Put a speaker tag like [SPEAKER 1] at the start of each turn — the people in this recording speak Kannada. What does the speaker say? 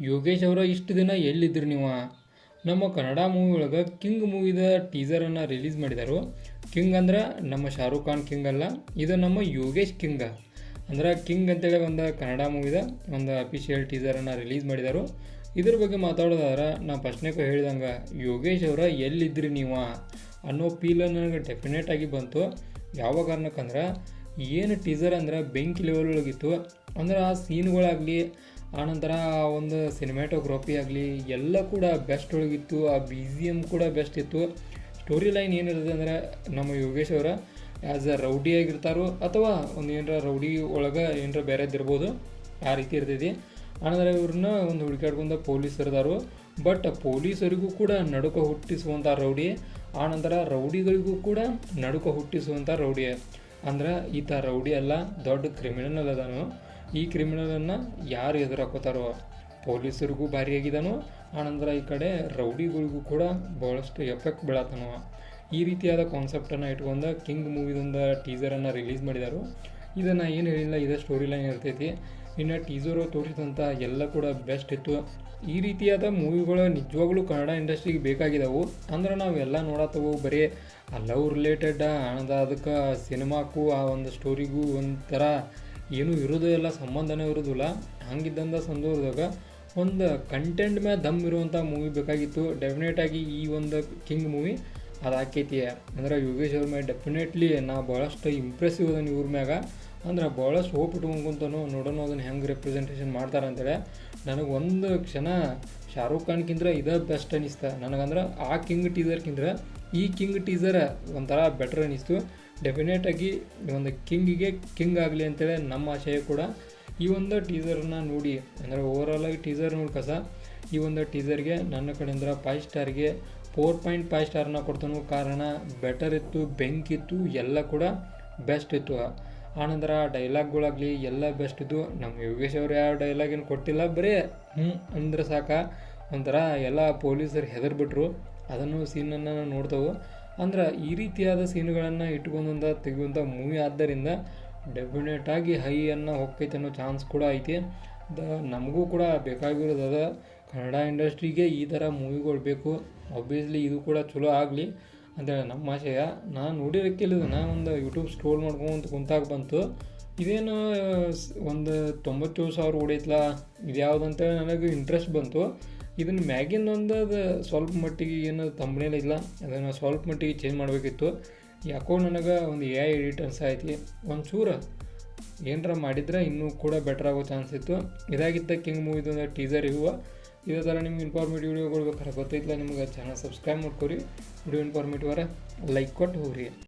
[SPEAKER 1] ಯೋಗೇಶ್ ಅವರ ಇಷ್ಟು ದಿನ ಎಲ್ಲಿದ್ದರು ನೀವು? ನಮ್ಮ ಕನ್ನಡ ಮೂವಿ ಒಳಗೆ ಕಿಂಗ್ ಮೂವಿದ ಟೀಸರನ್ನು ರಿಲೀಸ್ ಮಾಡಿದರು. ಕಿಂಗ್ ಅಂದ್ರೆ ನಮ್ಮ ಶಾರುಖ್ ಖಾನ್ ಕಿಂಗ್ ಅಲ್ಲ, ಇದು ನಮ್ಮ ಯೋಗೇಶ್ ಕಿಂಗ್. ಅಂದ್ರೆ ಕಿಂಗ್ ಅಂತೇಳಿ ಒಂದು ಕನ್ನಡ ಮೂವಿದ ಒಂದು ಅಫಿಷಿಯಲ್ ಟೀಸರನ್ನು ರಿಲೀಸ್ ಮಾಡಿದರು. ಇದ್ರ ಬಗ್ಗೆ ಮಾತಾಡೋದಾದ್ರೆ ನಾ ಫಸ್ಟ್ನೇಕ ಹೇಳ್ದಂಗೆ ಯೋಗೇಶ್ ಅವರ ಎಲ್ಲಿದ್ರಿ ನೀವು ಅನ್ನೋ ಫೀಲ್ ನನಗೆ ಡೆಫಿನೆಟ್ ಆಗಿ ಬಂತು. ಯಾವ ಕಾರಣಕ್ಕಂದ್ರೆ ಏನು ಟೀಸರ್ ಅಂದ್ರೆ ಬೆಂಕಿ ಲೆವೆಲ್ ಒಳಗಿತ್ತು. ಅಂದ್ರೆ ಆ ಸೀನ್ಗಳಾಗಲಿ, ಆನಂತರ ಒಂದು ಸಿನಿಮ್ಯಾಟೋಗ್ರಫಿ ಆಗಲಿ ಎಲ್ಲ ಕೂಡ ಬೆಸ್ಟ್ ಒಳಗಿತ್ತು. ಆ ಬಿ ಜಿ ಎಮ್ ಕೂಡ ಬೆಸ್ಟ್ ಇತ್ತು. ಸ್ಟೋರಿ ಲೈನ್ ಏನಿರುತ್ತೆ ಅಂದರೆ ನಮ್ಮ ಯೋಗೇಶ್ ಅವರ ಆ್ಯಸ್ ಅ ರೌಡಿ ಆಗಿರ್ತಾರೋ ಅಥವಾ ಒಂದು ಏನರ ರೌಡಿ ಒಳಗೆ ಏನರ ಬೇರೆದಿರ್ಬೋದು, ಆ ರೀತಿ ಇರ್ತೈತಿ. ಆನಂತರ ಇವ್ರನ್ನ ಒಂದು ಹುಡುಕಾಡ್ಕೊಂಡ ಪೊಲೀಸರಿದಾರು. ಬಟ್ ಪೊಲೀಸರಿಗೂ ಕೂಡ ನಡುಕ ಹುಟ್ಟಿಸುವಂಥ ರೌಡಿ, ಆನಂತರ ರೌಡಿಗಳಿಗೂ ಕೂಡ ನಡುಕ ಹುಟ್ಟಿಸುವಂಥ ರೌಡಿ. ಅಂದ್ರೆ ಈತ ರೌಡಿ ಅಲ್ಲ, ದೊಡ್ಡ ಕ್ರಿಮಿನಲ್ ಅದಾನು. ಈ ಕ್ರಿಮಿನಲನ್ನು ಯಾರು ಎದುರಾಕೋತಾರೋ ಪೊಲೀಸರಿಗೂ ಭಾರಿ ಆಗಿದ್ದಾನೋ, ಆನಂತರ ಈ ಕಡೆ ರೌಡಿಗಳಿಗೂ ಕೂಡ ಭಾಳಷ್ಟು ಎಫೆಕ್ಟ್ ಬೀಳತ್ತಾನೋ. ಈ ರೀತಿಯಾದ ಕಾನ್ಸೆಪ್ಟನ್ನು ಇಟ್ಕೊಂಡು ಕಿಂಗ್ ಮೂವಿದೊಂದು ಟೀಸರನ್ನು ರಿಲೀಸ್ ಮಾಡಿದರು. ಇದನ್ನು ಏನು ಹೇಳಿಲ್ಲ, ಇದೇ ಸ್ಟೋರಿ ಲೈನ್ ಇರ್ತೈತಿ. ಇನ್ನು ಟೀಸರು ತೋರಿಸಿದಂಥ ಎಲ್ಲ ಕೂಡ ಬೆಸ್ಟ್ ಇತ್ತು. ಈ ರೀತಿಯಾದ ಮೂವಿಗಳು ನಿಜವಾಗ್ಲೂ ಕನ್ನಡ ಇಂಡಸ್ಟ್ರಿಗೆ ಬೇಕಾಗಿದ್ದವು. ಅಂದ್ರೆ ನಾವೆಲ್ಲ ನೋಡತ್ತವು ಬರೀ ಲವ್ ರಿಲೇಟೆಡ್, ಆನಂದ ಅದಕ್ಕೆ ಸಿನಿಮಾಕ್ಕೂ ಆ ಒಂದು ಸ್ಟೋರಿಗೂ ಒಂಥರ ಏನೂ ಇರೋದೇ ಇಲ್ಲ, ಸಂಬಂಧನೇ ಇರೋದಿಲ್ಲ. ಹಂಗಿದ್ದಂಥ ಸಂದರ್ಭದಾಗ ಒಂದು ಕಂಟೆಂಟ್ ಮೇಲೆ ದಮ್ ಇರುವಂಥ ಮೂವಿ ಬೇಕಾಗಿತ್ತು. ಡೆಫಿನೆಟಾಗಿ ಈ ಒಂದು ಕಿಂಗ್ ಮೂವಿ ಅದು ಆಕೈತಿ. ಅಂದ್ರೆ ಯೋಗೇಶ್ ಅವ್ರ ಮ್ಯಾಗ ಡೆಫಿನೆಟ್ಲಿ ನಾ ಭಾಳಷ್ಟು ಇಂಪ್ರೆಸಿವ್ ಅದನ್ನು ಇವ್ರ ಮ್ಯಾಗ. ಅಂದ್ರೆ ಭಾಳಷ್ಟು ಹೋಪ್ ಇಟ್ಕೊಂತಾನು ನೋಡೋಣ ಅದನ್ನು ಹೆಂಗೆ ರೆಪ್ರೆಸೆಂಟೇಷನ್ ಮಾಡ್ತಾರೆ ಅಂತೇಳಿ. ನನಗೆ ಒಂದು ಕ್ಷಣ ಶಾರುಖ್ ಖಾನ್ಕಿಂತ ಇದೇ ಬೆಸ್ಟ್ ಅನ್ನಿಸ್ತ ನನಗಂದ್ರೆ. ಆ ಕಿಂಗ್ ಟೀಸರ್ಕಿಂತ ಈ ಕಿಂಗ್ ಟೀಸರ್ ಒಂಥರ ಬೆಟ್ರ್ ಅನ್ನಿಸ್ತು. ಡೆಫಿನೆಟಾಗಿ ಒಂದು ಕಿಂಗಿಗೆ ಕಿಂಗ್ ಆಗಲಿ ಅಂತೇಳಿ ನಮ್ಮ ಆಶಯ ಕೂಡ. ಈ ಒಂದು ಟೀಸರನ್ನು ನೋಡಿ, ಅಂದರೆ ಓವರಾಲಾಗಿ ಟೀಸರ್ ನೋಡ್ಕಸ ಈ ಒಂದು ಟೀಸರ್ಗೆ ನನ್ನ ಕಡೆಯಿಂದ 5 ಸ್ಟಾರ್ಗೆ 4.5 ಸ್ಟಾರನ್ನ ಕೊಡ್ತಾನು. ಕಾರಣ ಬೆಟರ್ ಇತ್ತು, ಬೆಂಕಿತ್ತು, ಎಲ್ಲ ಕೂಡ ಬೆಸ್ಟ್ ಇತ್ತು. ಆನಂತರ ಡೈಲಾಗ್ಗಳಾಗಲಿ ಎಲ್ಲ ಬೆಸ್ಟ್ ಇದ್ದು. ನಮ್ಮ ಯೋಗೇಶ್ ಅವ್ರು ಯಾವ ಡೈಲಾಗ್ ಏನು ಕೊಟ್ಟಿಲ್ಲ, ಬರೀ ಅಂದ್ರೆ ಸಾಕ ಒಂಥರ ಎಲ್ಲ ಪೊಲೀಸರು ಹೆದರ್ಬಿಟ್ರು. ಅದನ್ನು ಸೀನನ್ನು ನೋಡ್ತವೆ. ಅಂದ್ರೆ ಈ ರೀತಿಯಾದ ಸೀನ್ಗಳನ್ನು ಇಟ್ಕೊಂಡ ತೆಗೆಯುವಂಥ ಮೂವಿ ಆದ್ದರಿಂದ ಡೆಫಿನೆಟಾಗಿ ಹೈಯನ್ನು ಹೋಗ್ತೈತೆ ಅನ್ನೋ ಚಾನ್ಸ್ ಕೂಡ ಐತಿ. ನಮಗೂ ಕೂಡ ಬೇಕಾಗಿರೋದು ಅದ, ಕನ್ನಡ ಇಂಡಸ್ಟ್ರಿಗೆ ಈ ಥರ ಮೂವಿಗಳು ಬೇಕು. ಆಬ್ವಿಯಸ್ಲಿ ಇದು ಕೂಡ ಚಲೋ ಆಗಲಿ ಅಂತೇಳಿ ನಮ್ಮ ಆಶಯ. ನಾನು ನೋಡಿರೋಕ್ಕಿಲ್ಲ, ಒಂದು ಯೂಟ್ಯೂಬ್ ಸ್ಕ್ರೋಲ್ ಮಾಡ್ಕೊಂತ ಕುಂತಾಗ ಬಂತು, ಇದೇನು ಒಂದು 97,000 ಹೊಡೈತ್ಲ, ಇದು ಯಾವುದಂತೇಳಿ ನನಗೆ ಇಂಟ್ರೆಸ್ಟ್ ಬಂತು. ಇದನ್ನು ಮ್ಯಾಗಿನ ಒಂದು ಅದು ಸ್ವಲ್ಪ ಮಟ್ಟಿಗೆ ಏನು ತಂಬನೇಲಿ ಇಲ್ಲ, ಅದನ್ನು ಸ್ವಲ್ಪ ಮಟ್ಟಿಗೆ ಚೇಂಜ್ ಮಾಡಬೇಕಿತ್ತು. ಯಾಕೋ ನನಗೆ ಒಂದು AI ಎಡಿಟ್ ಅನ್ಸಾಯ್ತಿ. ಒಂಚೂರು ಏನರ ಮಾಡಿದರೆ ಇನ್ನೂ ಕೂಡ ಬೆಟರ್ ಆಗೋ ಚಾನ್ಸ್ ಇತ್ತು. ಇದಾಗಿತ್ತ ಕಿಂಗ್ ಮೂವಿದೊಂದು ಟೀಸರ್ ಇರುವ. ಇದೇ ಥರ ನಿಮ್ಗೆ ಇನ್ಫಾರ್ಮೇಟಿವ್ ವಿಡಿಯೋಗಳು ಬೇಕಾದ್ರೆ ಗೊತ್ತೈತಿಲ್ಲ ನಿಮ್ಗೆ ಚಾನಲ್ ಸಬ್ಸ್ಕ್ರೈಬ್ ಮಾಡ್ಕೊರಿ. ವಿಡಿಯೋ ಇನ್ಫಾರ್ಮೇಟಿವ್ ಲೈಕ್ ಕೊಟ್ಟು ಹೋಗ್ರಿ.